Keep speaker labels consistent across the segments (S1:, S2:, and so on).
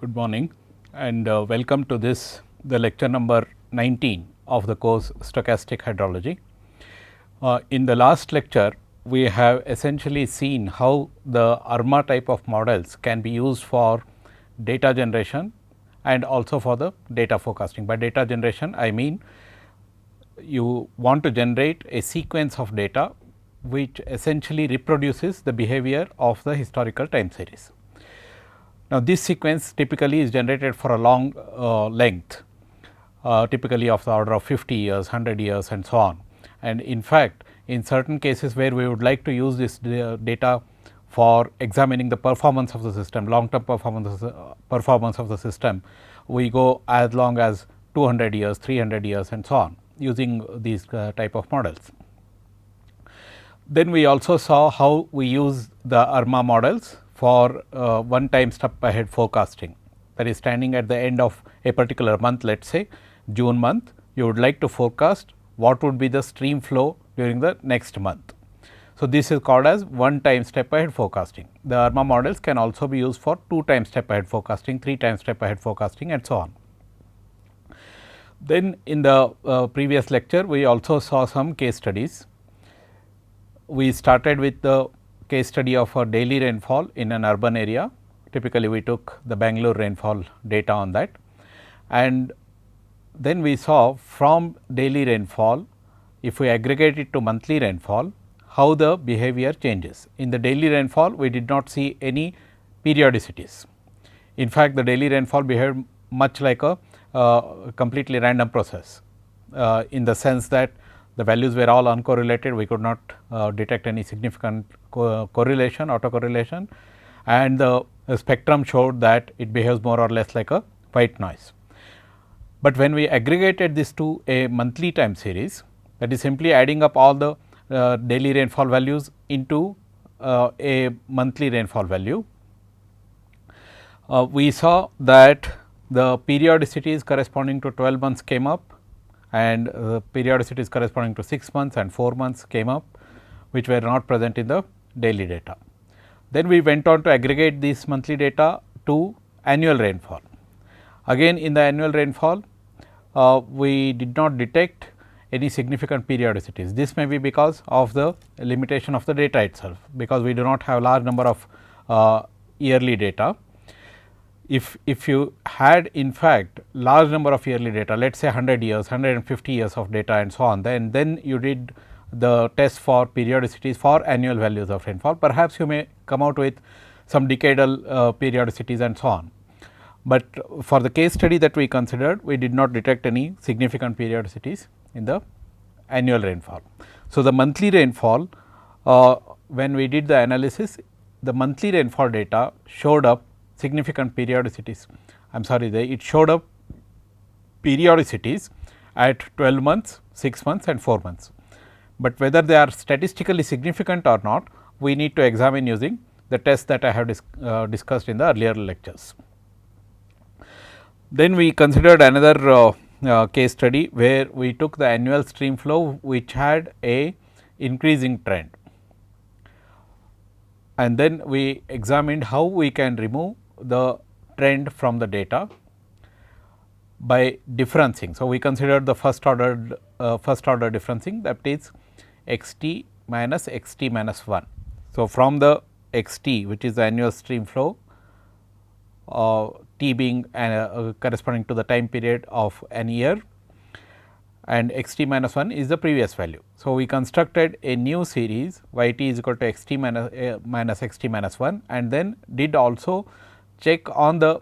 S1: Good morning and welcome to the lecture number 19 of the course Stochastic Hydrology. In the last lecture, we have essentially seen how the ARMA type of models can be used for data generation and also for the data forecasting. By data generation, I mean you want to generate a sequence of data which essentially reproduces the behavior of the historical time series. Now, this sequence typically is generated for a long length, typically of the order of 50 years, 100 years and so on. And in fact, in certain cases where we would like to use this data for examining the performance of the system, long term performance of the system, we go as long as 200 years, 300 years and so on using these type of models. Then we also saw how we use the ARMA models for one time step ahead forecasting, that is standing at the end of a particular month, let us say June month, you would like to forecast what would be the stream flow during the next month. So, this is called as one time step ahead forecasting. The ARMA models can also be used for two time step ahead forecasting, three time step ahead forecasting and so on. Then in the previous lecture, we also saw some case studies. We started with the case study of a daily rainfall in an urban area. Typically, we took the Bangalore rainfall data on that, and then we saw from daily rainfall, if we aggregate it to monthly rainfall, how the behavior changes. In the daily rainfall, we did not see any periodicities. In fact, the daily rainfall behaved much like a completely random process, in the sense that the values were all uncorrelated, we could not detect any significant correlation, autocorrelation, and the spectrum showed that it behaves more or less like a white noise. But when we aggregated this to a monthly time series, that is simply adding up all the daily rainfall values into a monthly rainfall value, we saw that the periodicities corresponding to 12 months came up, and periodicities corresponding to 6 months and 4 months came up, which were not present in the daily data. Then we went on to aggregate this monthly data to annual rainfall. Again, in the annual rainfall, we did not detect any significant periodicities. This may be because of the limitation of the data itself, because we do not have large number of yearly data. If you had in fact large number of yearly data, let us say 100 years, 150 years of data and so on, then you did the test for periodicities for annual values of rainfall, perhaps you may come out with some decadal periodicities and so on. But for the case study that we considered, we did not detect any significant periodicities in the annual rainfall. So, the monthly rainfall, when we did the analysis, the monthly rainfall data showed up significant periodicities. I am sorry, it showed up periodicities at 12 months, 6 months and 4 months. But whether they are statistically significant or not, we need to examine using the test that I have discussed in the earlier lectures. Then we considered another case study where we took the annual stream flow which had a increasing trend, and then we examined how we can remove the trend from the data by differencing. So, we considered the first order differencing, that is x t minus x t minus 1. So, from the x t, which is the annual stream flow, t being corresponding to the time period of an year, and x t minus 1 is the previous value. So, we constructed a new series y t is equal to x t minus x t minus 1, and then did also check on the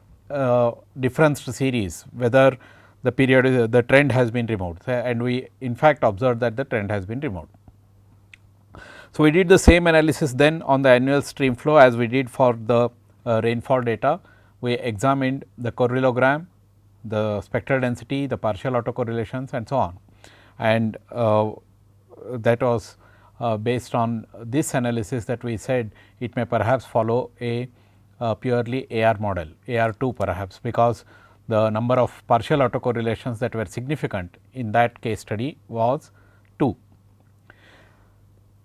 S1: differenced series whether the trend has been removed, and we in fact observed that the trend has been removed. So, we did the same analysis then on the annual stream flow as we did for the rainfall data. We examined the correlogram, the spectral density, the partial autocorrelations and so on, and that was based on this analysis that we said it may perhaps follow a purely AR model, AR2 perhaps, because the number of partial autocorrelations that were significant in that case study was 2.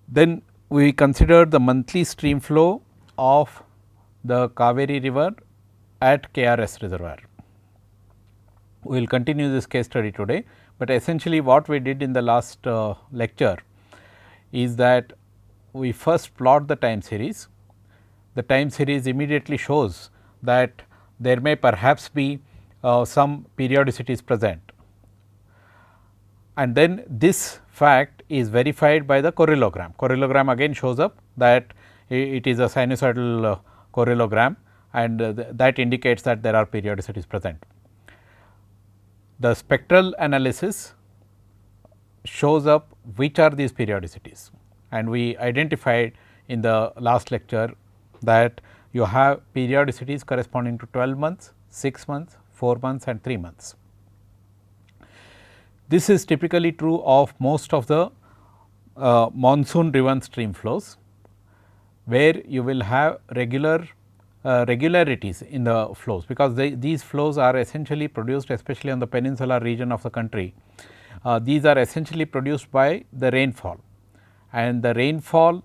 S1: Then we considered the monthly stream flow of the Kaveri river at KRS reservoir. We will continue this case study today, but essentially what we did in the last lecture is that we first plot the time series. The time series immediately shows that there may perhaps be some periodicities present, and then this fact is verified by the correlogram. Correlogram again shows up that it is a sinusoidal correlogram, and that indicates that there are periodicities present. The spectral analysis shows up which are these periodicities, and we identified in the last lecture that you have periodicities corresponding to 12 months, 6 months, 4 months and 3 months. This is typically true of most of the monsoon driven stream flows, where you will have regularities in the flows, because these flows are essentially produced, especially on the peninsular region of the country. These are essentially produced by the rainfall, and the rainfall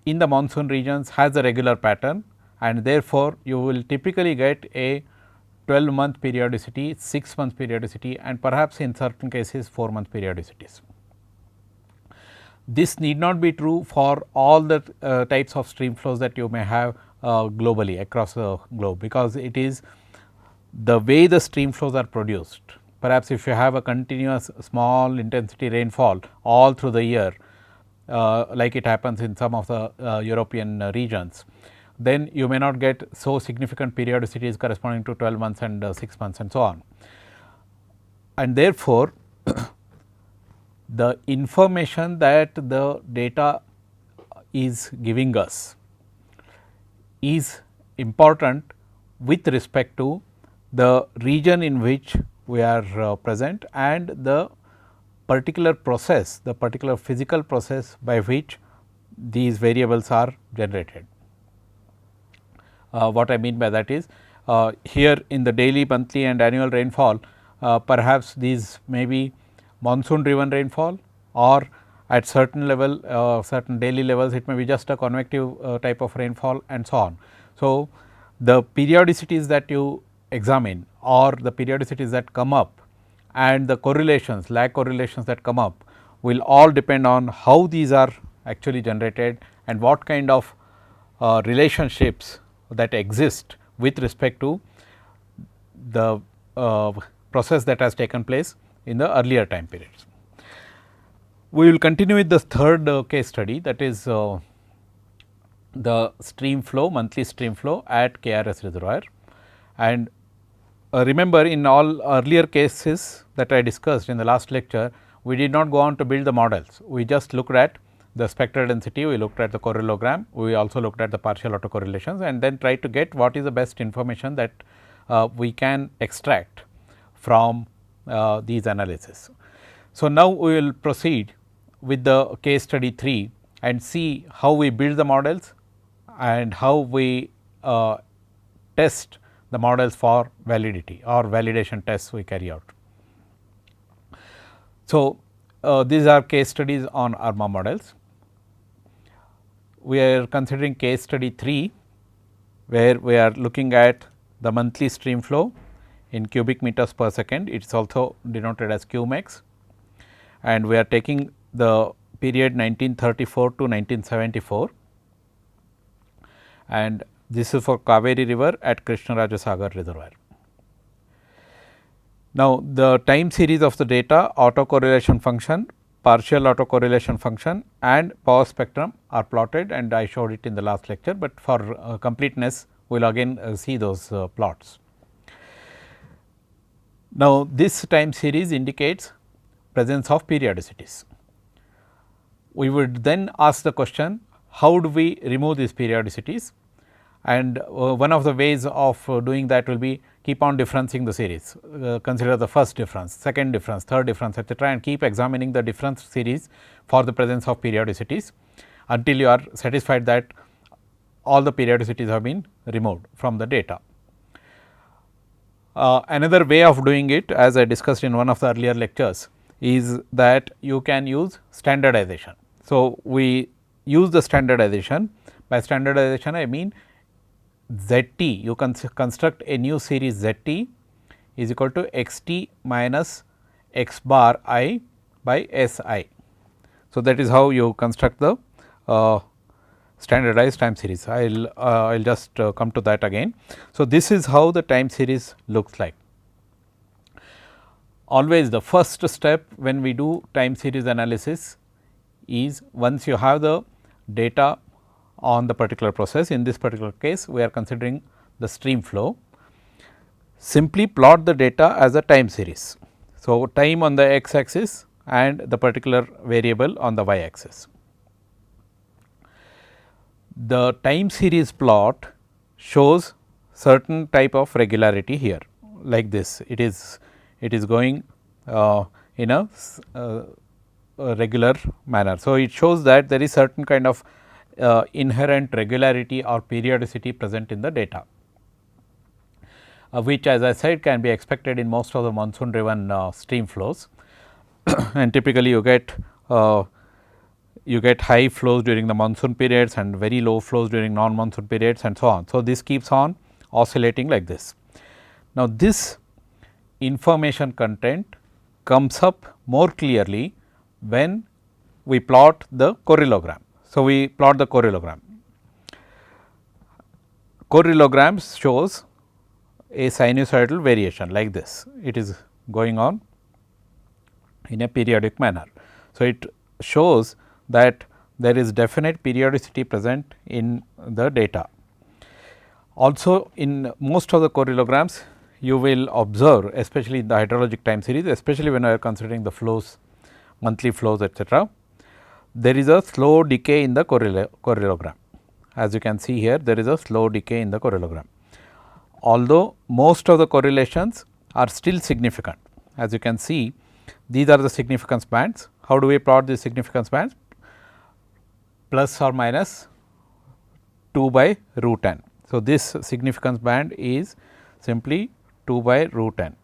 S1: in the monsoon regions has a regular pattern, and therefore, you will typically get a 12-month periodicity, 6-month periodicity, and perhaps in certain cases 4-month periodicities. This need not be true for all the types of stream flows that you may have globally across the globe, because it is the way the stream flows are produced. Perhaps if you have a continuous small intensity rainfall all through the year, like it happens in some of the European regions, then you may not get so significant periodicities corresponding to 12 months and 6 months and so on. And therefore, the information that the data is giving us is important with respect to the region in which we are present and the particular process, the particular physical process by which these variables are generated. What I mean by that is, here in the daily, monthly and annual rainfall, perhaps these may be monsoon driven rainfall, or at certain level, certain daily levels, it may be just a convective type of rainfall and so on. So, the periodicities that you examine or the periodicities that come up and the correlations, lag correlations that come up will all depend on how these are actually generated and what kind of relationships that exist with respect to the process that has taken place in the earlier time periods. We will continue with the third case study, that is the stream flow, monthly stream flow at KRS reservoir. And remember, in all earlier cases that I discussed in the last lecture, we did not go on to build the models. We just looked at the spectral density, we looked at the correlogram, we also looked at the partial autocorrelations, and then tried to get what is the best information that we can extract from these analyses. So, now we will proceed with the case study 3 and see how we build the models and how we test the models for validity or validation tests we carry out. So, these are case studies on ARMA models. We are considering case study 3, where we are looking at the monthly stream flow in cubic meters per second. It is also denoted as QMEX, and we are taking the period 1934 to 1974, and this is for Kaveri river at Krishnarajasagar reservoir. Now, the time series of the data, autocorrelation function, partial autocorrelation function and power spectrum are plotted, and I showed it in the last lecture, but for completeness we will again see those plots. Now, this time series indicates presence of periodicities. We would then ask the question, how do we remove these periodicities? And one of the ways of doing that will be keep on differencing the series, consider the first difference, second difference, third difference, etc., and keep examining the difference series for the presence of periodicities until you are satisfied that all the periodicities have been removed from the data. Another way of doing it, as I discussed in one of the earlier lectures, is that you can use standardization. So, we use the standardization. By standardization, I mean ZT, you construct a new series ZT is equal to XT minus X bar I by Si. So, that is how you construct the standardized time series. I will just come to that again. So, this is how the time series looks like. Always the first step when we do time series analysis is once you have the data on the particular process, in this particular case we are considering the stream flow, simply plot the data as a time series. So, time on the x axis and the particular variable on the y axis. The time series plot shows certain type of regularity here, like this. It is going in a regular manner. So, it shows that there is certain kind of inherent regularity or periodicity present in the data, which as I said can be expected in most of the monsoon driven stream flows and typically you get high flows during the monsoon periods and very low flows during non monsoon periods and so on. So, this keeps on oscillating like this. Now, this information content comes up more clearly when we plot the correlogram. So, we plot the correlogram. Correlogram shows a sinusoidal variation like this, it is going on in a periodic manner. So, it shows that there is definite periodicity present in the data. Also, in most of the correlograms you will observe, especially in the hydrologic time series, especially when I are considering the flows, monthly flows etc., there is a slow decay in the correlogram. As you can see here, there is a slow decay in the correlogram. Although most of the correlations are still significant, as you can see, these are the significance bands. How do we plot these significance bands? Plus or minus 2 by root n. So, this significance band is simply 2 by root n,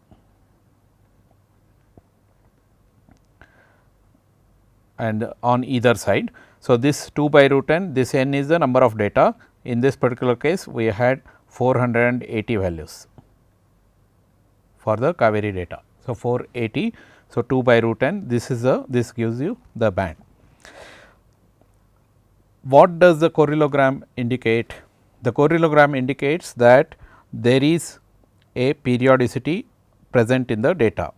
S1: and on either side. So, this 2 by root n, this n is the number of data. In this particular case, we had 480 values for the Kaveri data. So, 480. So, 2 by root n, this gives you the band. What does the correlogram indicate? The correlogram indicates that there is a periodicity present in the data.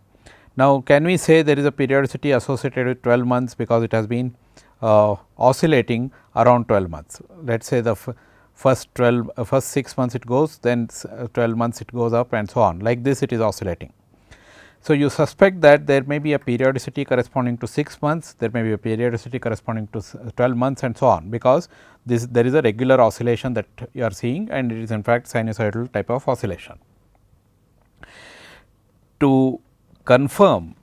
S1: Now, can we say there is a periodicity associated with 12 months because it has been oscillating around 12 months. Let us say the first 6 months it goes, then 12 months it goes up and so on, like this it is oscillating. So, you suspect that there may be a periodicity corresponding to 6 months, there may be a periodicity corresponding to 12 months and so on, because there is a regular oscillation that you are seeing and it is in fact sinusoidal type of oscillation. To confirm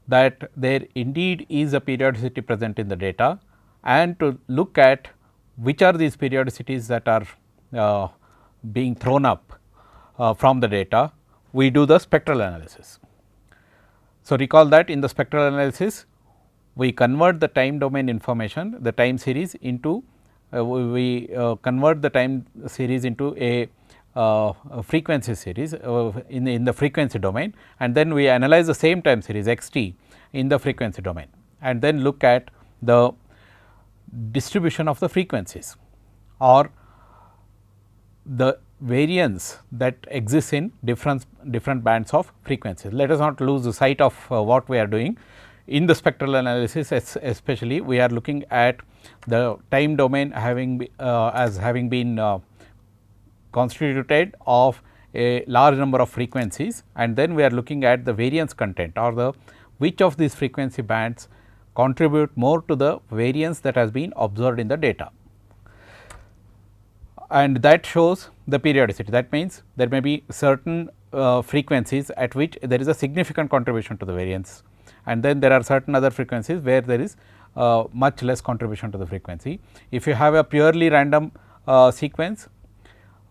S1: that there indeed is a periodicity present in the data and to look at which are these periodicities that are being thrown up from the data, we do the spectral analysis. So, recall that in the spectral analysis we convert the time domain information, the time series into we convert the time series into a frequency series in the frequency domain, and then we analyze the same time series x t in the frequency domain and then look at the distribution of the frequencies or the variance that exists in different bands of frequencies. Let us not lose the sight of what we are doing. In the spectral analysis especially, we are looking at the time domain having been constituted of a large number of frequencies, and then we are looking at the variance content or the which of these frequency bands contribute more to the variance that has been observed in the data, and that shows the periodicity. That means, there may be certain frequencies at which there is a significant contribution to the variance, and then there are certain other frequencies where there is much less contribution to the frequency. If you have a purely random sequence,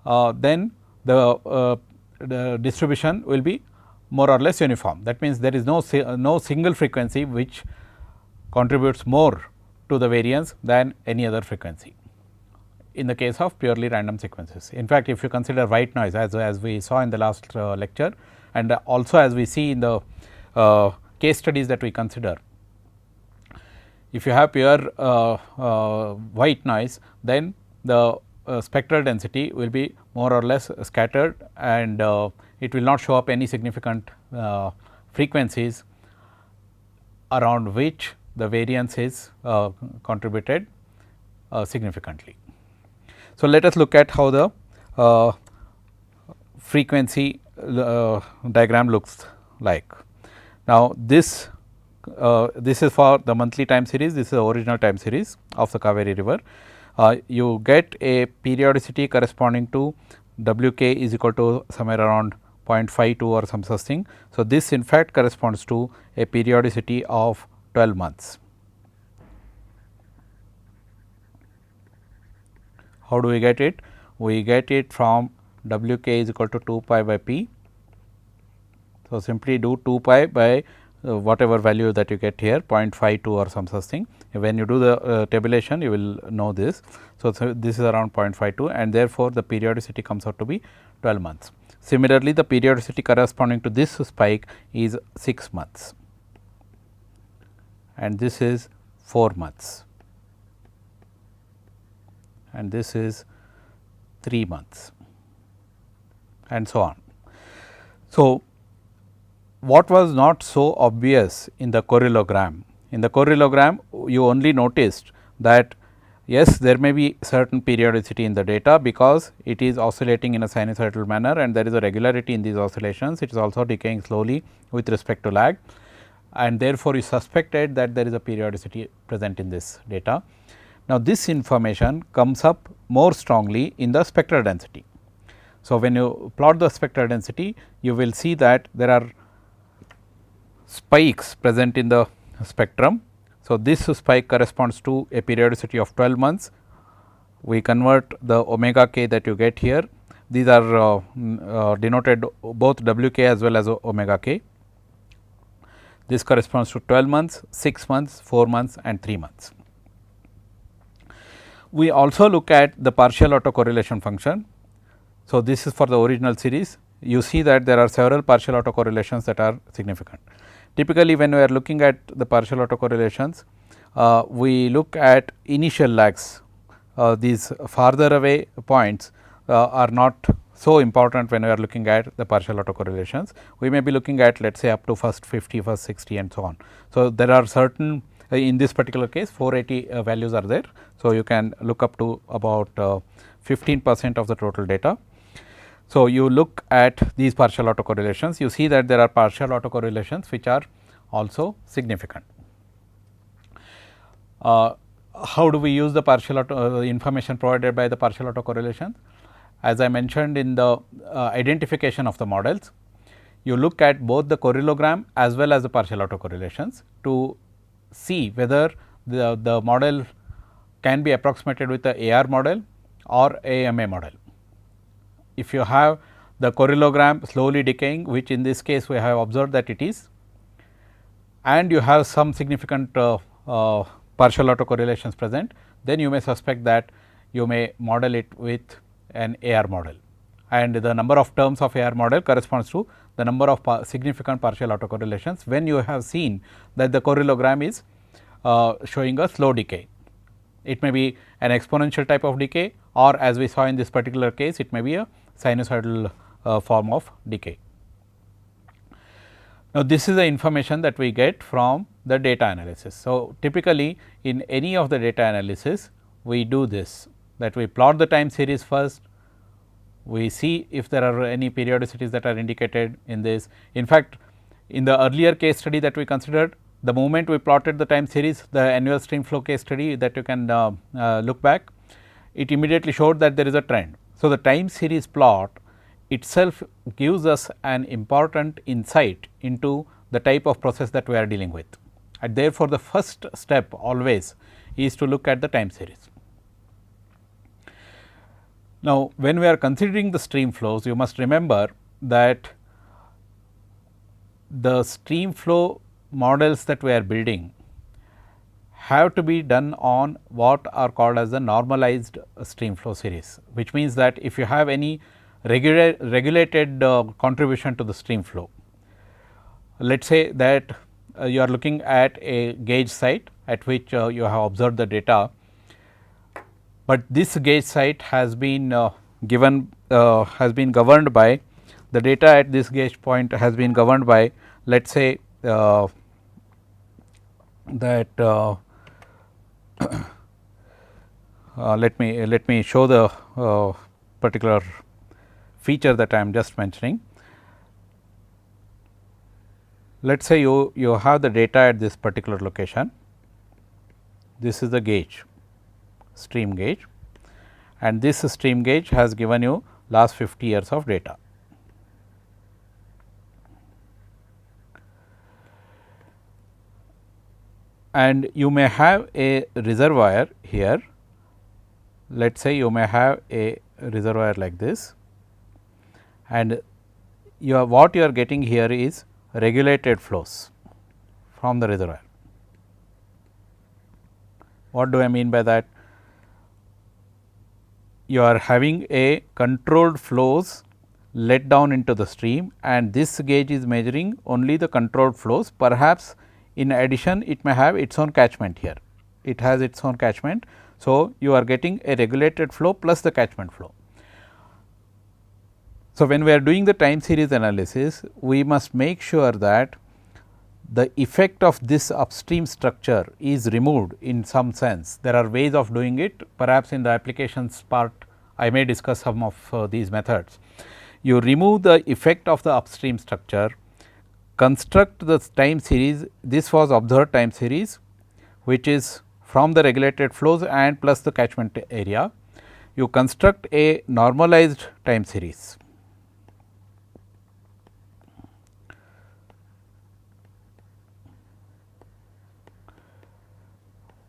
S1: then the distribution will be more or less uniform. That means, there is no single frequency which contributes more to the variance than any other frequency. in the case of purely random sequences. In fact, if you consider white noise as we saw in the last lecture, and also as we see in the case studies that we consider, if you have pure white noise, then the spectral density will be more or less scattered, and it will not show up any significant frequencies around which the variance is contributed significantly. So, let us look at how the frequency diagram looks like. Now, this is for the monthly time series, this is the original time series of the Kaveri river. You get a periodicity corresponding to W k is equal to somewhere around 0.52 or some such thing. So, this in fact corresponds to a periodicity of 12 months. How do we get it? We get it from W k is equal to 2 pi by p. So, simply do 2 pi by whatever value that you get here, 0.52 or some such thing. When you do the tabulation, you will know this. So, this is around 0.52, and therefore, the periodicity comes out to be 12 months. Similarly, the periodicity corresponding to this spike is 6 months, and this is 4 months, and this is 3 months, and so on. So, what was not so obvious in the correlogram? In the correlogram, you only noticed that yes, there may be certain periodicity in the data, because it is oscillating in a sinusoidal manner and there is a regularity in these oscillations. It is also decaying slowly with respect to lag, and therefore, you suspected that there is a periodicity present in this data. Now, this information comes up more strongly in the spectral density. So, when you plot the spectral density, you will see that there are spikes present in the spectrum. So, this spike corresponds to a periodicity of 12 months. We convert the omega k that you get here. These are denoted both W k as well as omega k. This corresponds to 12 months, 6 months, 4 months and 3 months. We also look at the partial autocorrelation function. So, this is for the original series. You see that there are several partial autocorrelations that are significant. Typically, when we are looking at the partial autocorrelations, we look at initial lags. These farther away points are not so important when we are looking at the partial autocorrelations. We may be looking at, let us say, up to first 50, first 60 and so on. So, there are certain, in this particular case 480 values are there. So, you can look up to about 15% of the total data. So, you look at these partial autocorrelations, you see that there are partial autocorrelations which are also significant. How do we use the partial information provided by the partial autocorrelations? As I mentioned in the identification of the models, you look at both the correlogram as well as the partial autocorrelations to see whether the model can be approximated with the AR model or AMA model. If you have the correlogram slowly decaying, which in this case we have observed that it is, and you have some significant partial autocorrelations present, then you may suspect that you may model it with an AR model, and the number of terms of AR model corresponds to the number of significant partial autocorrelations when you have seen that the correlogram is showing a slow decay. It may be an exponential type of decay, or as we saw in this particular case, it may be a sinusoidal form of decay. Now, this is the information that we get from the data analysis. So, typically in any of the data analysis, we do this, that we plot the time series first, we see if there are any periodicities that are indicated in this. In fact, in the earlier case study that we considered, the moment we plotted the time series, the annual stream flow case study that you can look back, it immediately showed that there is a trend. So, the time series plot itself gives us an important insight into the type of process that we are dealing with, and therefore, the first step always is to look at the time series. Now, when we are considering the stream flows, you must remember that the stream flow models that we are building have to be done on what are called as the normalized stream flow series, which means that if you have any regulated contribution to the stream flow, let us say that you are looking at a gauge site at which you have observed the data, but this gauge site has been governed by the data at this gauge point has been governed by, let us say that let me show the particular feature that I am just mentioning. Let us say you have the data at this particular location. This is the gauge, stream gauge, and this stream gauge has given you last 50 years of data. And you may have a reservoir here. Let us say you may have a reservoir like this, and what you are getting here is regulated flows from the reservoir. What do I mean by that? You are having a controlled flows let down into the stream, and this gauge is measuring only the controlled flows. Perhaps in addition it may have its own catchment here, it has its own catchment. So, you are getting a regulated flow plus the catchment flow. So, when we are doing the time series analysis, we must make sure that the effect of this upstream structure is removed in some sense. There are ways of doing it, perhaps in the applications part I may discuss some of these methods. You remove the effect of the upstream structure, construct the time series. This was observed time series, which is from the regulated flows and plus the catchment area. You construct a normalized time series.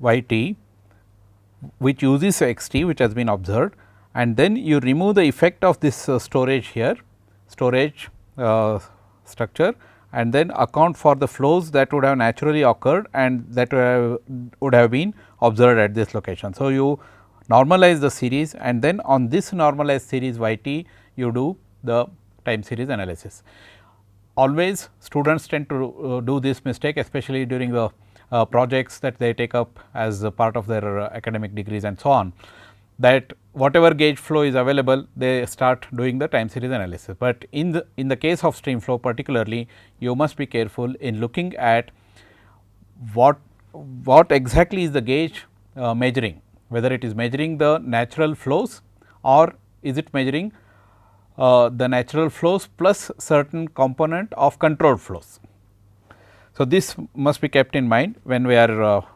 S1: YT, which uses XT, which has been observed, and then you remove the effect of this storage here, storage structure, and then account for the flows that would have naturally occurred and that would have been observed at this location. So, you normalize the series, and then on this normalized series YT you do the time series analysis. Always students tend to do this mistake, especially during the projects that they take up as a part of their academic degrees and so on, that whatever gauge flow is available they start doing the time series analysis. But in the case of stream flow particularly, you must be careful in looking at what exactly is the gauge measuring, whether it is measuring the natural flows or is it measuring the natural flows plus certain component of controlled flows. So, this must be kept in mind when we are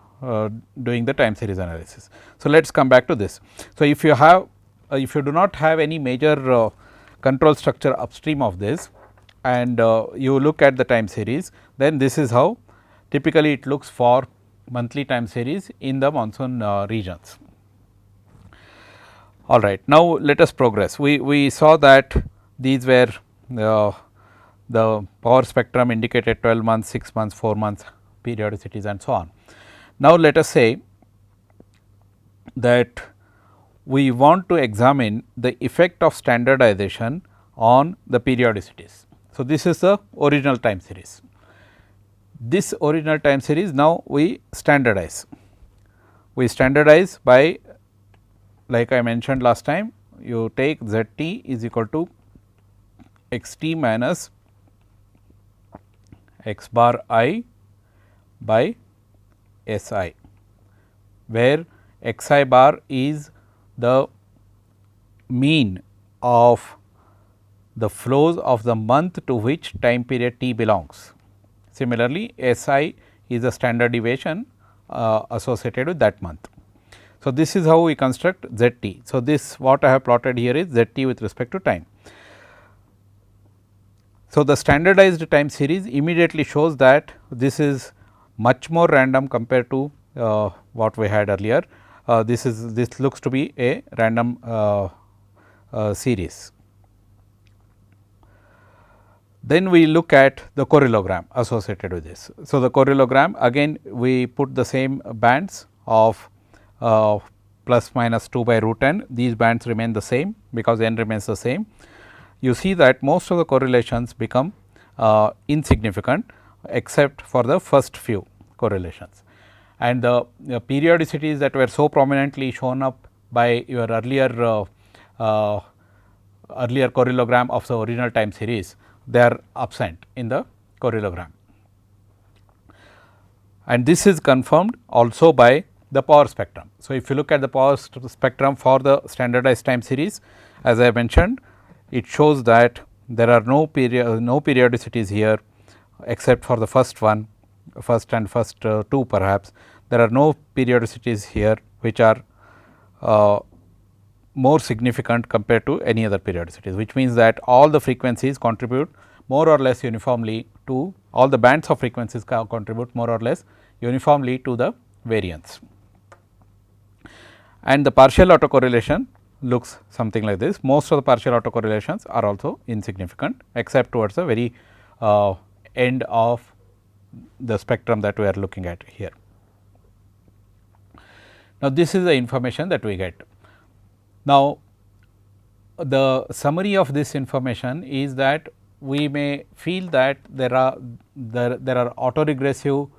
S1: doing the time series analysis. So, let us come back to this. So, if you do not have any major control structure upstream of this and you look at the time series, then this is how typically it looks for monthly time series in the monsoon regions. All right. Now, let us progress. We saw that these were the power spectrum indicated 12 months, 6 months, 4 months periodicities and so on. Now, let us say that we want to examine the effect of standardization on the periodicities. So, this is the original time series. This original time series now we standardize. We standardize by, like I mentioned last time, you take ZT is equal to XT minus X bar I by SI, where Xi bar is the mean of the flows of the month to which time period T belongs. Similarly, SI is the standard deviation associated with that month. So, this is how we construct ZT. So, this what I have plotted here is ZT with respect to time. So, the standardized time series immediately shows that this is much more random compared to what we had earlier. This looks to be a random series. Then we look at the correlogram associated with this. So, the correlogram again we put the same bands of plus minus 2 by root n. These bands remain the same because n remains the same. You see that most of the correlations become insignificant except for the first few correlations. And the periodicities that were so prominently shown up by your earlier correlogram of the original time series, they are absent in the correlogram. And this is confirmed also by the power spectrum. So, if you look at the power spectrum for the standardized time series, as I mentioned, it shows that there are no periodicities here except for the first one, first and first two perhaps. There are no periodicities here which are more significant compared to any other periodicities, which means that all the frequencies contribute more or less uniformly to, all the bands of frequencies contribute more or less uniformly to the variance. And the partial autocorrelation looks something like this. Most of the partial autocorrelations are also insignificant except towards the very end of the spectrum that we are looking at here. Now, this is the information that we get. Now, the summary of this information is that we may feel that there are autoregressive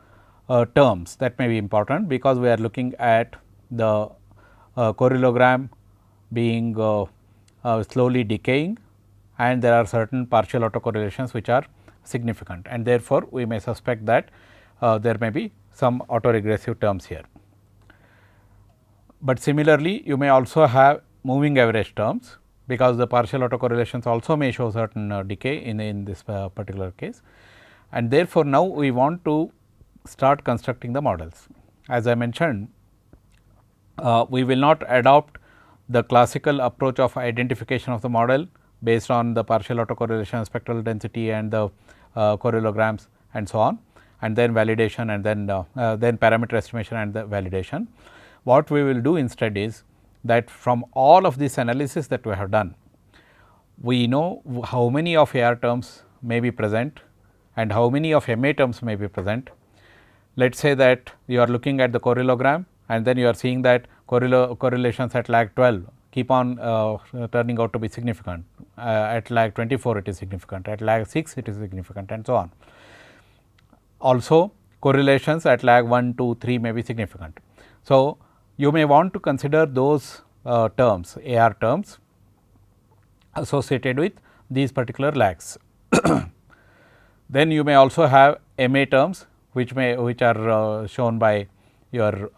S1: terms that may be important, because we are looking at the correlogram being slowly decaying, and there are certain partial autocorrelations which are significant, and therefore, we may suspect that there may be some autoregressive terms here. But similarly, you may also have moving average terms, because the partial autocorrelations also may show certain decay in this particular case, and therefore, now we want to start constructing the models. As I mentioned, we will not adopt the classical approach of identification of the model based on the partial autocorrelation, spectral density, and the correlograms and so on, and then validation, and then parameter estimation and the validation. What we will do instead is that from all of this analysis that we have done, we know how many of AR terms may be present and how many of MA terms may be present. Let us say that you are looking at the correlogram, and then you are seeing that correlations at lag 12 keep on turning out to be significant, at lag 24 it is significant, at lag 6 it is significant, and so on. Also, correlations at lag 1, 2, 3 may be significant. So, you may want to consider those terms, AR terms associated with these particular lags. Then you may also have MA terms which are shown by your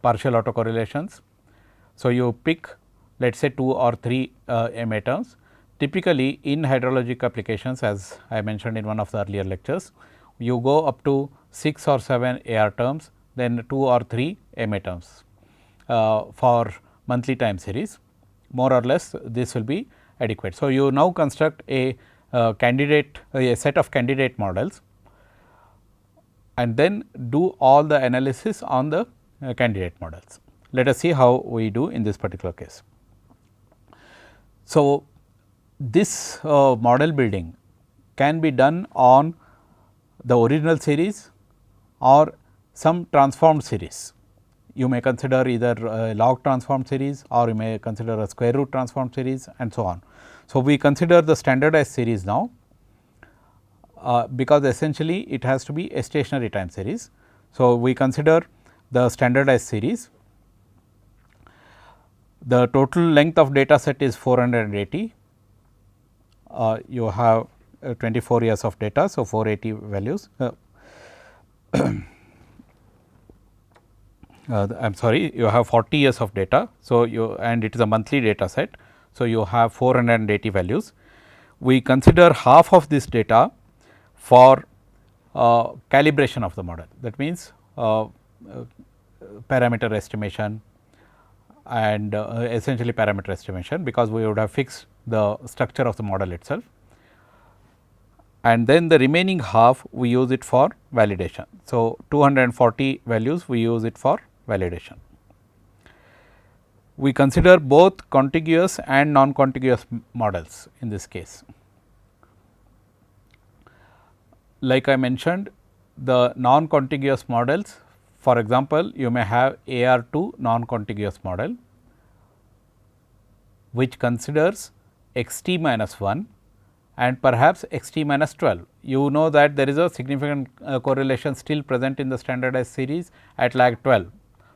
S1: partial autocorrelations. So, you pick let us say 2 or 3 MA terms. Typically, in hydrologic applications, as I mentioned in one of the earlier lectures, you go up to 6 or 7 AR terms, then 2 or 3 MA terms for monthly time series. More or less this will be adequate. So, you now construct a set of candidate models, and then do all the analysis on the candidate models. Let us see how we do in this particular case. So, this model building can be done on the original series or some transformed series. You may consider either a log transformed series, or you may consider a square root transformed series, and so on. So, we consider the standardized series now, because essentially it has to be a stationary time series. So, we consider the standardized series. The total length of data set is 480. You have 24 years of data. So, 480 values. I am sorry, you have 40 years of data. So, and it is a monthly data set. So, you have 480 values. We consider half of this data for calibration of the model. That means, parameter estimation and essentially parameter estimation, because we would have fixed the structure of the model itself, and then the remaining half we use it for validation. So, 240 values we use it for validation. We consider both contiguous and non-contiguous models in this case. like I mentioned, the non-contiguous models, for example, you may have AR2 non-contiguous model, which considers x t minus 1 and perhaps x t minus 12. You know that there is a significant correlation still present in the standardized series at lag 12.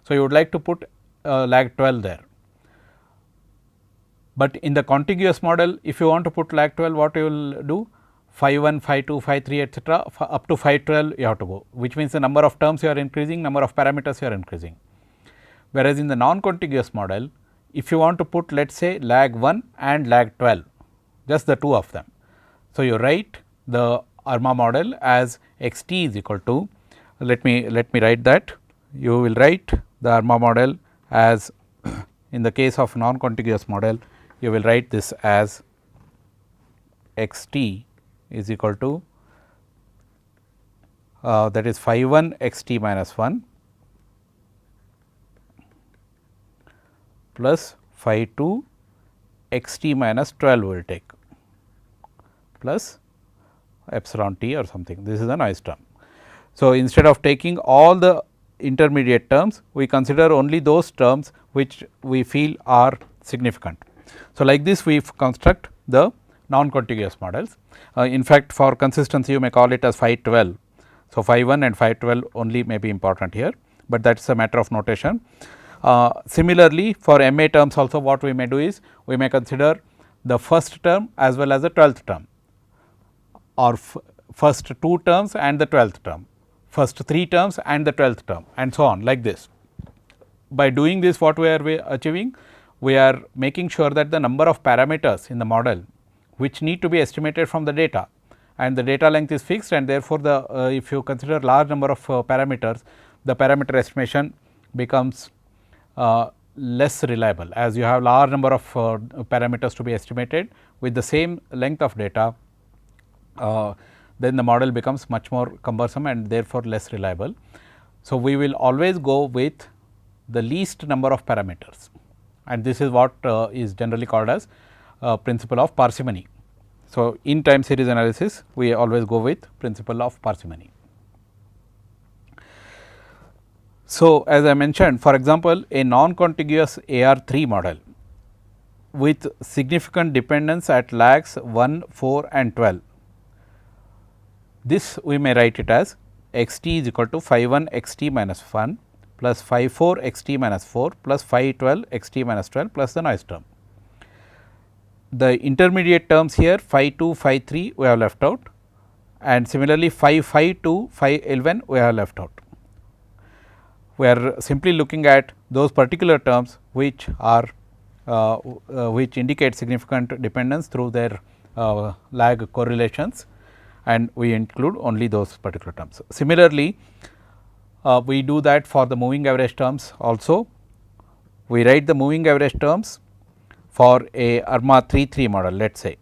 S1: So, you would like to put lag 12 there. But in the contiguous model, if you want to put lag 12, what you will do? Phi 1, phi 2, phi 3 etcetera, up to phi 12 you have to go, which means the number of terms you are increasing, number of parameters you are increasing. Whereas, in the non-contiguous model, if you want to put, let us say, lag 1 and lag 12, just the two of them. So, you write the ARMA model as x t is equal to, let me write that. You will write the ARMA model as, in the case of non-contiguous model, you will write this as x t is equal to that is phi 1 x t minus 1 plus phi 2 x t minus 12 will take plus epsilon t or something. This is a noise term. So, instead of taking all the intermediate terms, we consider only those terms which we feel are significant. So, like this we construct the non-contiguous models. In fact, for consistency you may call it as phi 12. So, phi 1 and phi 12 only may be important here, but that is a matter of notation. Similarly, for MA terms also what we may do is, we may consider the first term as well as the 12th term, or first two terms and the 12th term, first three terms and the 12th term, and so on, like this. By doing this, what we are achieving? We are making sure that the number of parameters in the model which need to be estimated from the data, and the data length is fixed, and therefore, the if you consider large number of parameters, the parameter estimation becomes less reliable, as you have large number of parameters to be estimated with the same length of data. Then the model becomes much more cumbersome and therefore, less reliable. So, we will always go with the least number of parameters, and this is what is generally called as principle of parsimony. So, in time series analysis we always go with principle of parsimony. So, as I mentioned, for example, a non-contiguous AR3 model with significant dependence at lags 1, 4 and 12. This we may write it as x t is equal to phi 1 x t minus 1 plus phi 4 x t minus 4 plus phi 12 x t minus 12 plus the noise term. The intermediate terms here phi 2, phi 3 we have left out, and similarly phi 2, phi 11 we have left out. We are simply looking at those particular terms which are which indicate significant dependence through their lag correlations, and we include only those particular terms. Similarly, we do that for the moving average terms also. We write the moving average terms for a ARMA 3 model, let us say,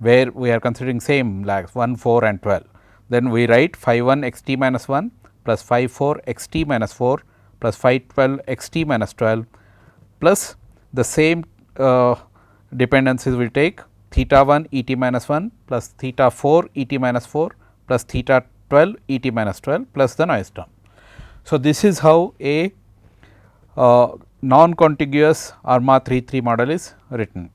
S1: where we are considering same lags 1, 4 and 12. Then we write phi 1 x t minus 1 plus phi 4 x t minus 4 plus phi 12 x t minus 12 plus the same dependencies we take theta 1 e t minus 1 plus theta 4 e t minus 4 plus theta 12 e t minus 12 plus the noise term. So, this is how a non-contiguous ARMA 3 model is written.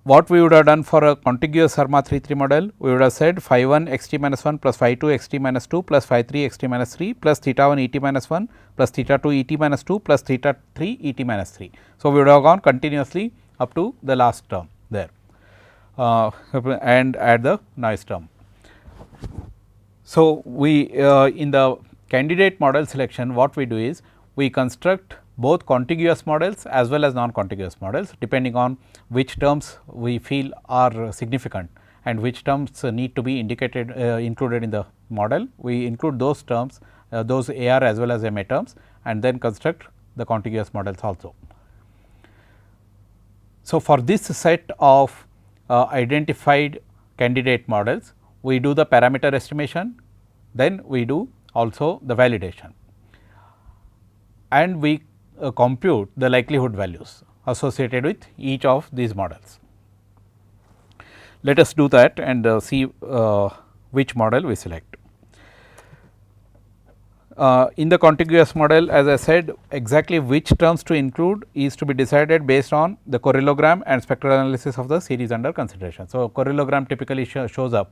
S1: What we would have done for a contiguous ARMA 3 model? We would have said phi 1 x t minus 1 plus phi 2 x t minus 2 plus phi 3 x t minus 3 plus theta 1 e t minus 1 plus theta 2 e t minus 2 plus theta 3 e t minus 3. So, we would have gone continuously up to the last term there and add the noise term. So, we in the candidate model selection, what we do is we construct both contiguous models as well as non-contiguous models, depending on which terms we feel are significant and which terms need to be indicated included in the model. We include those terms, those AR as well as MA terms, and then construct the contiguous models also. So, for this set of identified candidate models, we do the parameter estimation, then we do also the validation, and we compute the likelihood values associated with each of these models. Let us do that and see which model we select. In the contiguous model, as I said, exactly which terms to include is to be decided based on the correlogram and spectral analysis of the series under consideration. So, correlogram typically shows up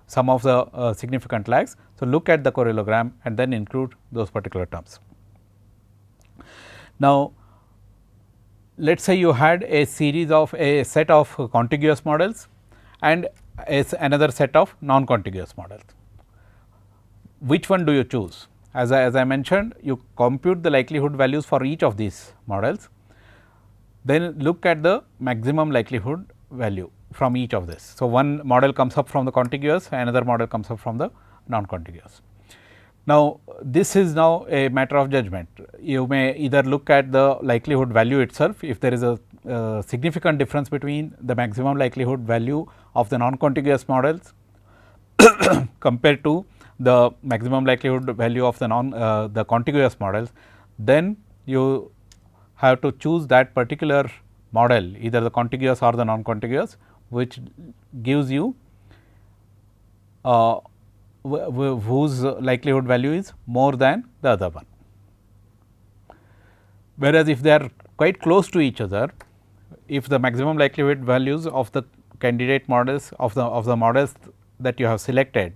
S1: some of the significant lags. So, look at the correlogram and then include those particular terms. Now, let us say you had a series of a set of contiguous models and another set of non-contiguous models. Which one do you choose? As I mentioned, you compute the likelihood values for each of these models, then look at the maximum likelihood value from each of this. So, one model comes up from the contiguous, another model comes up from the non-contiguous. Now, this is now a matter of judgment. You may either look at the likelihood value itself, if there is a significant difference between the maximum likelihood value of the non-contiguous models compared to the maximum likelihood value of the contiguous models, then you have to choose that particular model, either the contiguous or the non-contiguous, which gives you whose likelihood value is more than the other one. Whereas, if they are quite close to each other, if the maximum likelihood values of the candidate models of the models that you have selected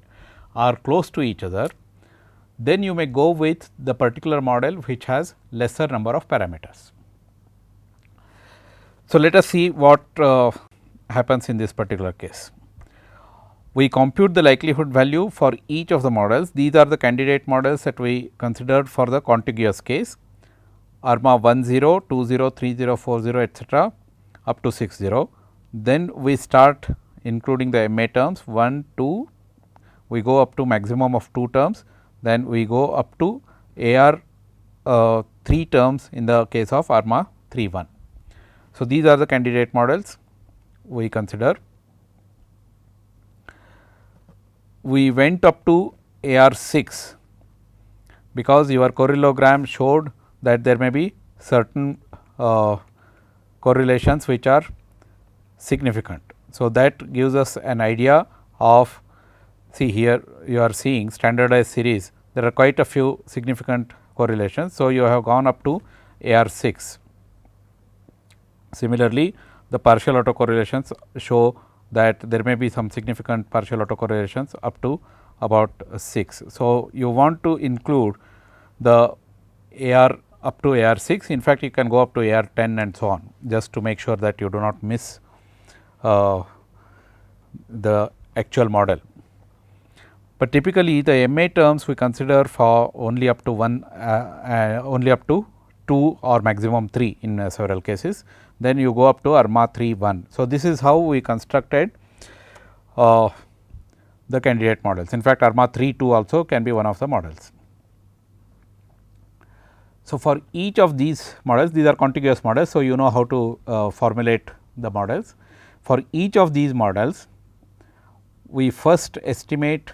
S1: are close to each other, then you may go with the particular model which has lesser number of parameters. So, let us see what happens in this particular case. We compute the likelihood value for each of the models. These are the candidate models that we considered for the contiguous case, ARMA 10, 20, 30, 40 etc. up to 60. Then we start including the MA terms 1, 2, we go up to maximum of 2 terms, then we go up to AR 3 terms in the case of ARMA 31. So, these are the candidate models we consider. We went up to AR 6 because your correlogram showed that there may be certain correlations which are significant. So, that gives us an idea of, see here you are seeing standardized series, there are quite a few significant correlations. So, you have gone up to AR 6. Similarly, the partial autocorrelations show that there may be some significant partial autocorrelations up to about 6. So, you want to include the AR up to AR 6, in fact, you can go up to AR 10 and so on, just to make sure that you do not miss the actual model. But typically, the MA terms we consider for only up to 1, only up to 2 or maximum 3 in several cases. Then you go up to ARMA 3 1. So, this is how we constructed the candidate models. In fact, ARMA 3 2 also can be one of the models. So, for each of these models, these are contiguous models. So, you know how to formulate the models. For each of these models, we first estimate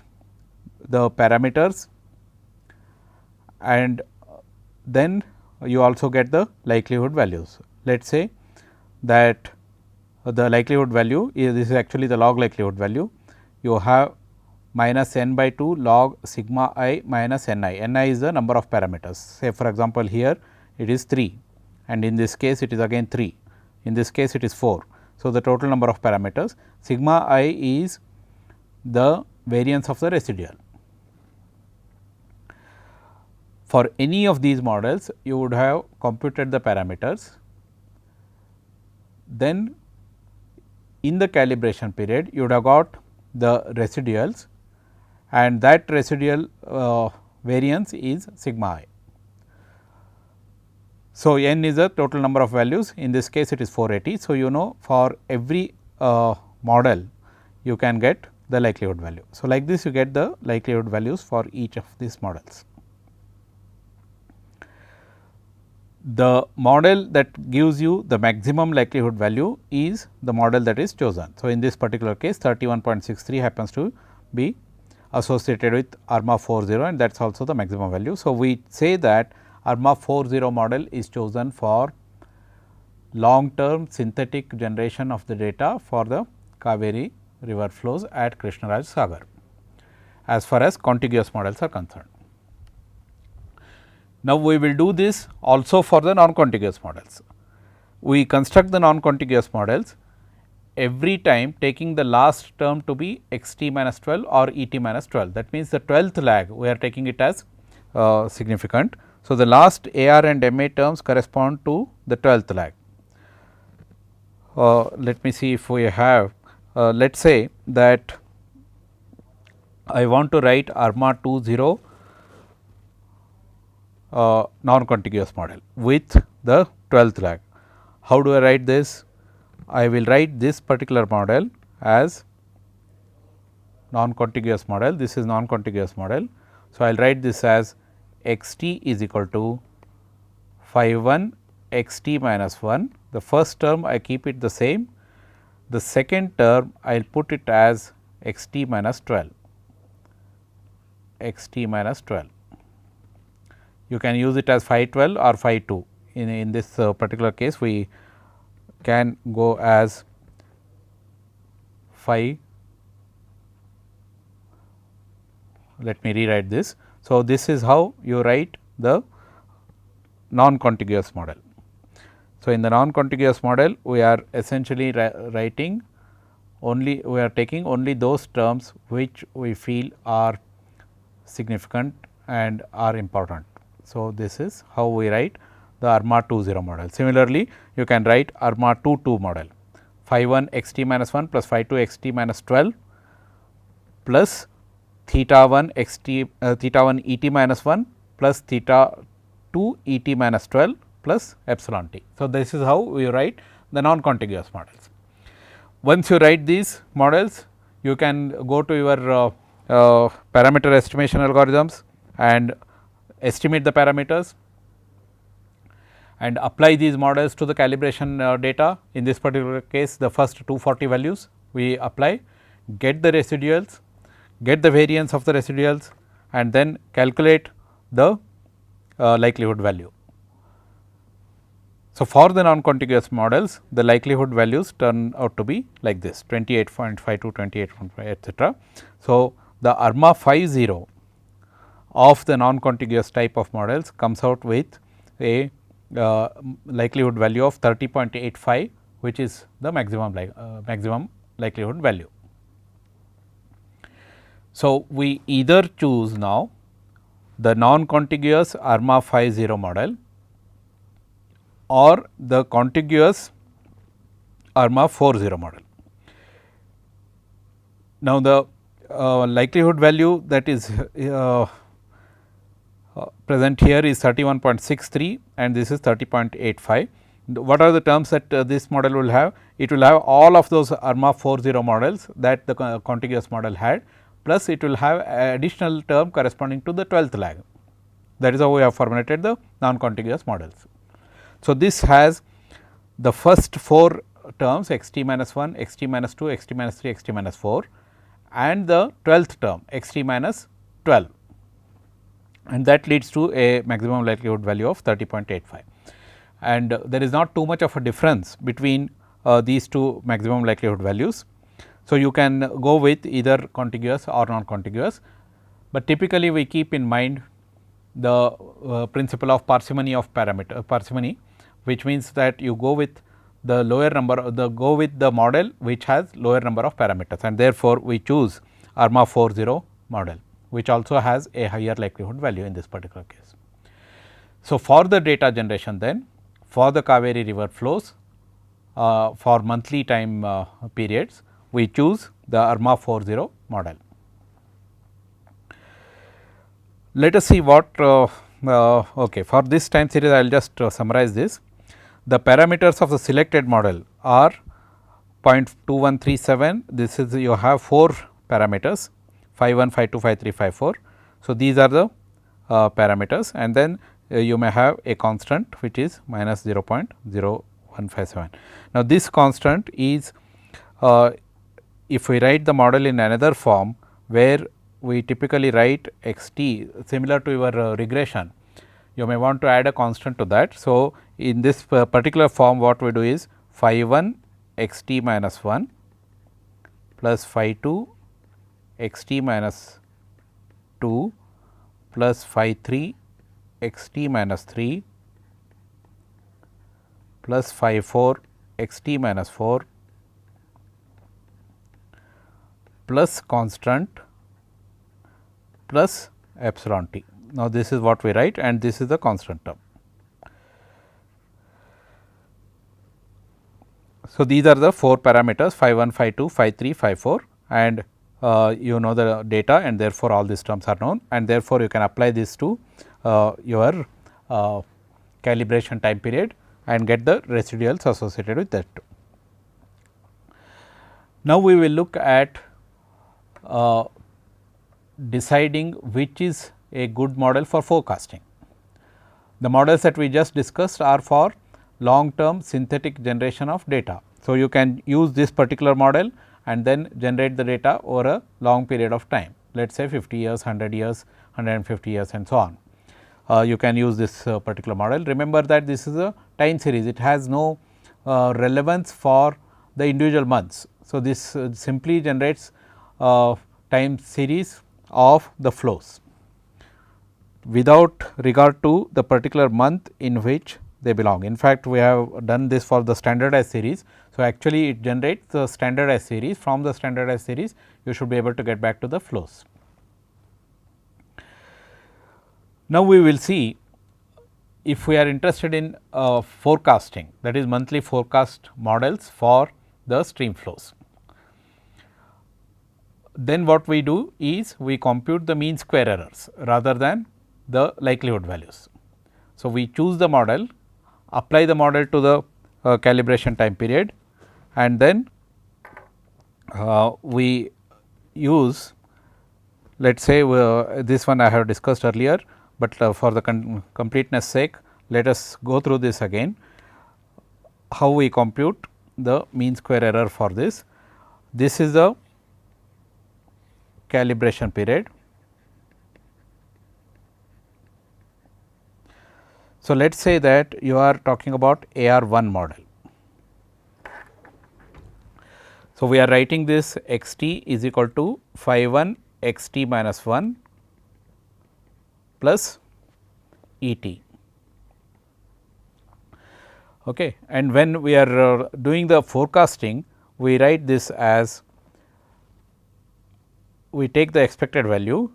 S1: the parameters and then you also get the likelihood values. Let us say that the likelihood value is, this is actually the log likelihood value, you have minus n by 2 log sigma I minus n I. N I is the number of parameters. Say for example, here it is 3 and in this case it is again 3, in this case it is 4. So, the total number of parameters, sigma I is the variance of the residual. For any of these models, you would have computed the parameters, then in the calibration period you would have got the residuals and that residual variance is sigma I. So, n is the total number of values, in this case it is 480. So, you know for every model you can get the likelihood value. So, like this you get the likelihood values for each of these models. The model that gives you the maximum likelihood value is the model that is chosen. So, in this particular case 31.63 happens to be associated with ARMA 40 and that is also the maximum value. So, we say that ARMA 40 model is chosen for long term synthetic generation of the data for the Kaveri river flows at Krishnaraj Sagar as far as contiguous models are concerned. Now, we will do this also for the non-contiguous models. We construct the non-contiguous models every time taking the last term to be x t minus 12 or E t minus 12. That means, the 12th lag we are taking it as significant. So, the last A r and M a terms correspond to the 12th lag. Let me see if we have, let us say that I want to write ARMA 20 non-contiguous model with the 12th lag. How do I write this? I will write this particular model as non-contiguous model. This is non-contiguous model. So, I will write this as x t is equal to phi 1 x t minus 1. The first term I keep it the same. The second term I will put it as x t minus 12, x t minus 12. You can use it as phi 12 or phi 2. In this particular case, we can go as phi. Let me rewrite this. So, this is how you write the non-contiguous model. So, in the non-contiguous model, we are essentially writing only, we are taking only those terms which we feel are significant and are important. So, this is how we write the ARMA 20 model. Similarly, you can write ARMA 22 model, phi 1 x t minus 1 plus phi 2 x t minus 12 plus theta 1 x t theta 1 E t minus 1 plus theta 2 E t minus 12 plus epsilon t. So, this is how we write the non-contiguous models. Once you write these models, you can go to your parameter estimation algorithms and estimate the parameters and apply these models to the calibration data. In this particular case, the first 240 values we apply, get the residuals, get the variance of the residuals and then calculate the likelihood value. So, for the non-contiguous models, the likelihood values turn out to be like this 28.5 to 28.5 etcetera. So, the ARMA 50 of the non-contiguous type of models comes out with a likelihood value of 30.85, which is the maximum likelihood value. So, we either choose now the non-contiguous ARMA 50 model or the contiguous ARMA 40 model. Now, the likelihood value that is present here is 31.63 and this is 30.85. What are the terms that this model will have? It will have all of those ARMA 40 models that the contiguous model had, plus it will have additional term corresponding to the 12th lag. That is how we have formulated the non-contiguous models. So, this has the first 4 terms x t minus 1, x t minus 2, x t minus 3, x t minus 4 and the 12th term x t minus 12, and that leads to a maximum likelihood value of 30.85. And there is not too much of a difference between these two maximum likelihood values. So, you can go with either contiguous or non-contiguous, but typically we keep in mind the principle of parsimony of parsimony, which means that you go with the lower number, go with the model which has lower number of parameters, and therefore, we choose ARMA 40 model, which also has a higher likelihood value in this particular case. So, for the data generation then, for the Kaveri river flows for monthly time periods, we choose the ARMA 40 model. Let us see what okay, for this time series I will just summarize this. The parameters of the selected model are 0.2137. This is, you have 4 parameters, phi 1, phi 2, phi 3, phi 4. So, these are the parameters, and then you may have a constant which is minus 0.0157. Now, this constant is if we write the model in another form where we typically write x t similar to your regression, you may want to add a constant to that. So, in this particular form what we do is phi 1 x t minus 1 plus phi 2 x t minus 2 plus phi 3 x t minus 3 plus phi 4 x t minus 4 plus constant plus epsilon t. Now, this is what we write and this is the constant term. So, these are the 4 parameters phi 1, phi 2, phi 3, phi 4 and you know the data and therefore, all these terms are known and therefore, you can apply this to your calibration time period and get the residuals associated with that too. Now, we will look at deciding which is a good model for forecasting. The models that we just discussed are for long term synthetic generation of data. So, you can use this particular model and then generate the data over a long period of time, let us say 50 years, 100 years, 150 years and so on. You can use this particular model. Remember that this is a time series, it has no relevance for the individual months. So, this simply generates time series of the flows without regard to the particular month in which they belong. In fact, we have done this for the standardized series. So, actually it generates the standardized series. From the standardized series, you should be able to get back to the flows. Now, we will see if we are interested in forecasting, that is monthly forecast models for the stream flows. Then what we do is we compute the mean square errors rather than the likelihood values. So, we choose the model, apply the model to the calibration time period and then we use, let us say this one I have discussed earlier, but for the completeness sake let us go through this again, how we compute the mean square error for this. This is the calibration period. So, let us say that you are talking about AR1 model. So, we are writing this x t is equal to phi 1 x t minus 1 plus E t. Okay. And when we are doing the forecasting, we write this as, we take the expected value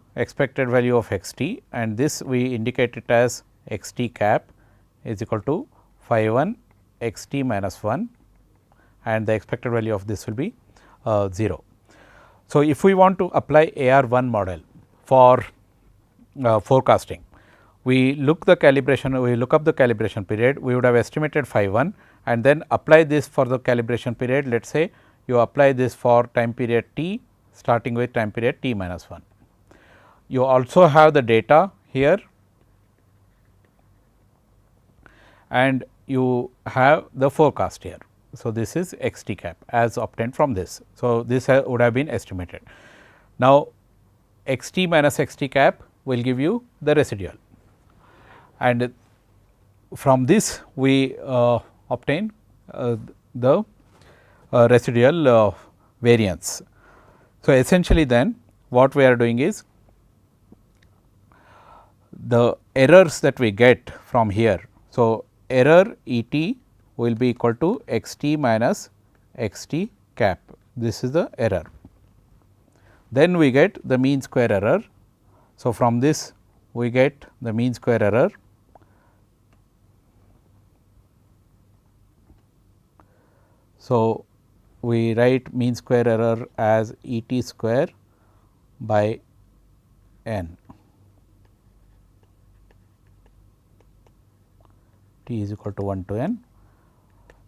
S1: of x t and this we indicate it as x t cap is equal to phi 1 x t minus 1 and the expected value of this will be 0. So, if we want to apply AR1 model for forecasting, we look up the calibration period, we would have estimated phi 1 and then apply this for the calibration period. Let us say you apply this for time period t starting with time period t minus 1. You also have the data here and you have the forecast here. So, this is x t cap as obtained from this. So, this would have been estimated. Now, x t minus x t cap will give you the residual and from this we obtain the residual variance. So, essentially then what we are doing is the errors that we get from here. So, error E t will be equal to x t minus x t cap, this is the error. Then we get the mean square error. So, from this we get the mean square error. So, we write mean square error as E t square by n. T is equal to 1 to n.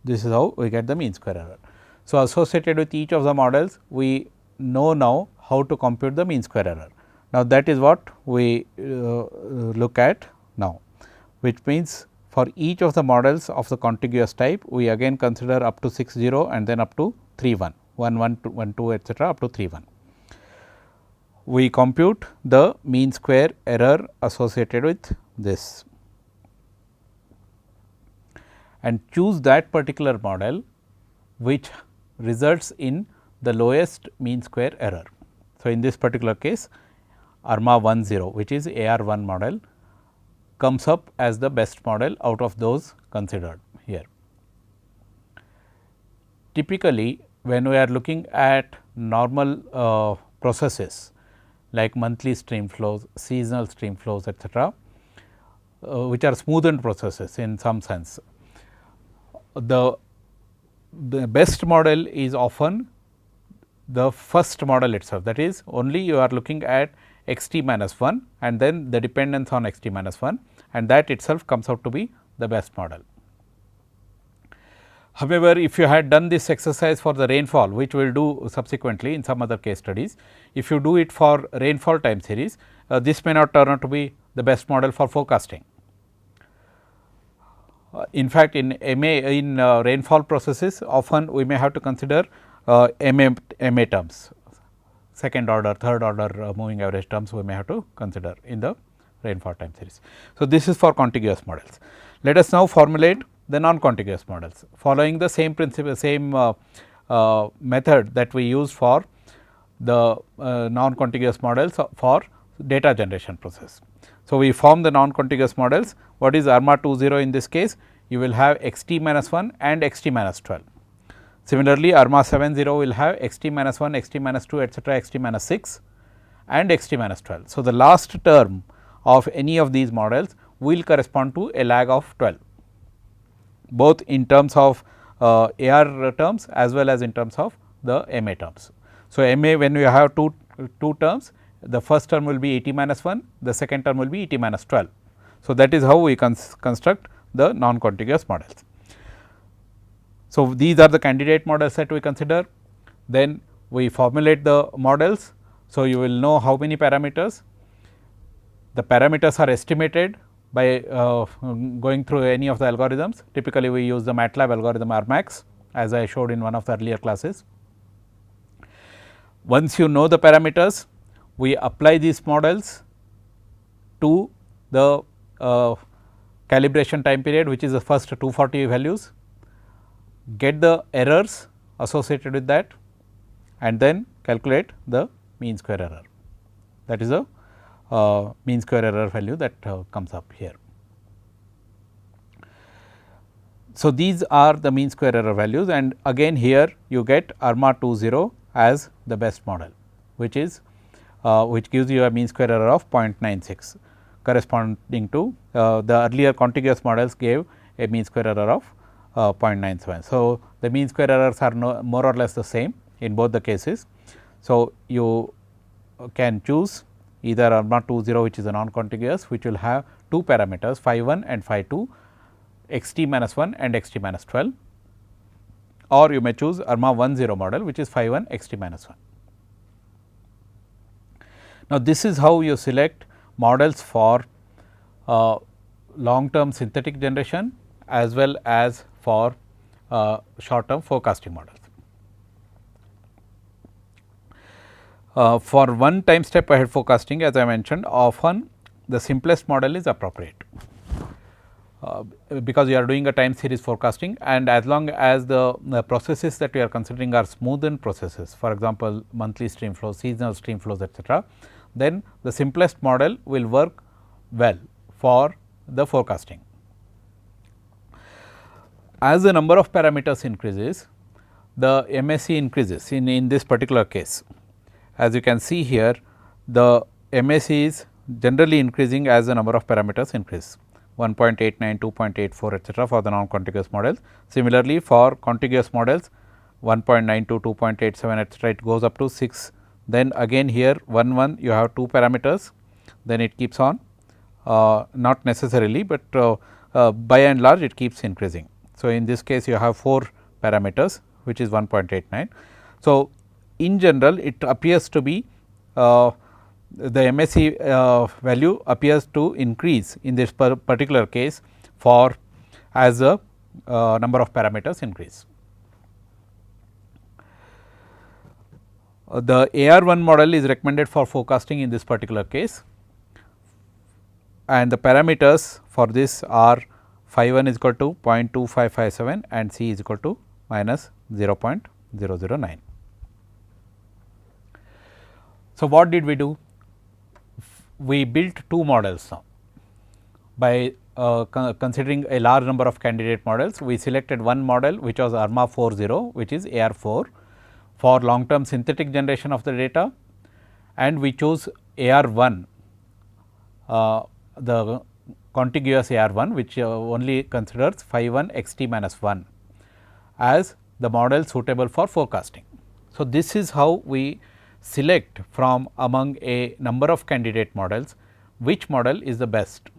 S1: This is how we get the mean square error. So, associated with each of the models, we know now how to compute the mean square error. Now, that is what we look at now, which means for each of the models of the contiguous type, we again consider up to 6 0 and then up to 3 1, 1 1 2 1 2 etcetera up to 3 1. We compute the mean square error associated with this and choose that particular model which results in the lowest mean square error. So, in this particular case ARMA 10 which is AR1 model comes up as the best model out of those considered here. Typically, when we are looking at normal processes like monthly stream flows, seasonal stream flows etcetera, which are smoothened processes in some sense, the best model is often the first model itself, that is only you are looking at x t minus 1 and then the dependence on x t minus 1, and that itself comes out to be the best model. However, if you had done this exercise for the rainfall, which we will do subsequently in some other case studies, if you do it for rainfall time series, this may not turn out to be the best model for forecasting. In fact, in rainfall processes often we may have to consider MA terms, second order, third order moving average terms we may have to consider in the rainfall time series. So, this is for contiguous models. Let us now formulate the non-contiguous models following the same principle, same method that we use for the non-contiguous models for data generation process. So, we form the non-contiguous models. What is ARMA 20 in this case? You will have x t minus 1 and x t minus 12. Similarly, ARMA 70 will have x t minus 1, x t minus 2 etcetera, x t minus 6 and x t minus 12. So, the last term of any of these models will correspond to a lag of 12, both in terms of AR terms as well as in terms of the MA terms. So, MA, when you have two terms, the first term will be E t minus 1, the second term will be E t minus 12. So, that is how we construct the non-contiguous models. So, these are the candidate models that we consider. Then we formulate the models. So, you will know how many parameters. The parameters are estimated by going through any of the algorithms. Typically, we use the MATLAB algorithm RMAX, as I showed in one of the earlier classes. Once you know the parameters, we apply these models to the calibration time period, which is the first 240 values, get the errors associated with that and then calculate the mean square error. That is a mean square error value that comes up here. So, these are the mean square error values, and again here you get ARMA 20 as the best model, which is which gives you a mean square error of 0.96, corresponding to the earlier contiguous models gave a mean square error of 0.97. So, the mean square errors are more or less the same in both the cases. So, you can choose either ARMA 20 which is a non-contiguous, which will have two parameters phi 1 and phi 2, x t minus 1 and x t minus 12, or you may choose ARMA 10 model, which is phi 1 x t minus 1. Now, this is how you select models for long term synthetic generation as well as for short term forecasting models. For one time step ahead forecasting, as I mentioned, often the simplest model is appropriate, because you are doing a time series forecasting, and as long as the processes that we are considering are smoothened processes, for example, monthly stream flows, seasonal stream flows etcetera, then the simplest model will work well for the forecasting. As the number of parameters increases, the MSE increases in this particular case. As you can see here, the MSE is generally increasing as the number of parameters increase, 1.89, 2.84 etcetera for the non-contiguous models. Similarly, for contiguous models 1.92, 2.87 etcetera, it goes up to 6. Then again here 1 you have two parameters, then it keeps on, not necessarily, but by and large it keeps increasing. So, in this case you have 4 parameters, which is 1.89. So, in general it appears to be the MSE value appears to increase in this particular case for as the number of parameters increase. The AR1 model is recommended for forecasting in this particular case, and the parameters for this are phi 1 is equal to 0.2557 and C is equal to minus 0.009. So, what did we do? We built two models now. By considering a large number of candidate models, we selected one model which was ARMA 40, which is AR4 for long term synthetic generation of the data, and we chose AR1, the contiguous AR1, which only considers phi 1 xt minus 1 as the model suitable for forecasting. So, this is how we select from among a number of candidate models which model is the best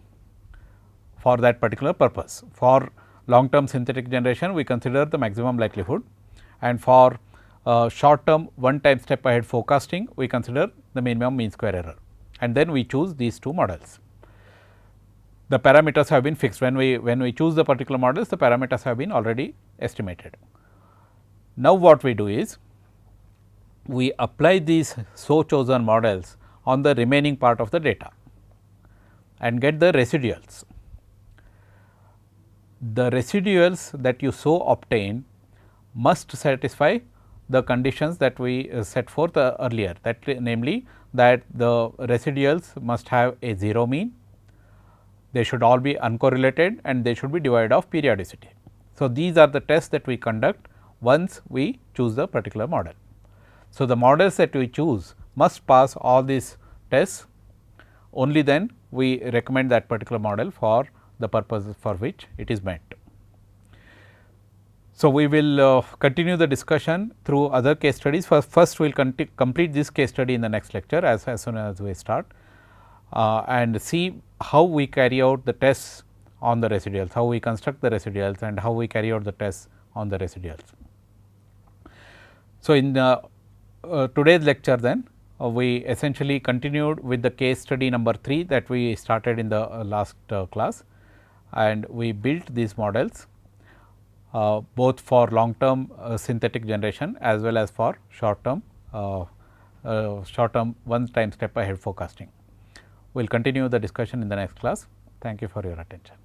S1: for that particular purpose. For long term synthetic generation, we consider the maximum likelihood, and for short term one time step ahead forecasting, we consider the minimum mean square error, and then we choose these two models. The parameters have been fixed. When we choose the particular models, the parameters have been already estimated. Now, what we do is we apply these so chosen models on the remaining part of the data and get the residuals. The residuals that you so obtain must satisfy the conditions that we set forth earlier, that namely that the residuals must have a 0 mean, they should all be uncorrelated, and they should be devoid of periodicity. So, these are the tests that we conduct once we choose the particular model. So, the models that we choose must pass all these tests, only then we recommend that particular model for the purpose for which it is meant. So, we will continue the discussion through other case studies. First we will complete this case study in the next lecture as soon as we start, and see how we carry out the tests on the residuals, how we construct the residuals, and how we carry out the tests on the residuals. So, in today's lecture then we essentially continued with the case study number 3 that we started in the last class, and we built these models both for long term synthetic generation as well as for short term one time step ahead forecasting. We will continue the discussion in the next class. Thank you for your attention.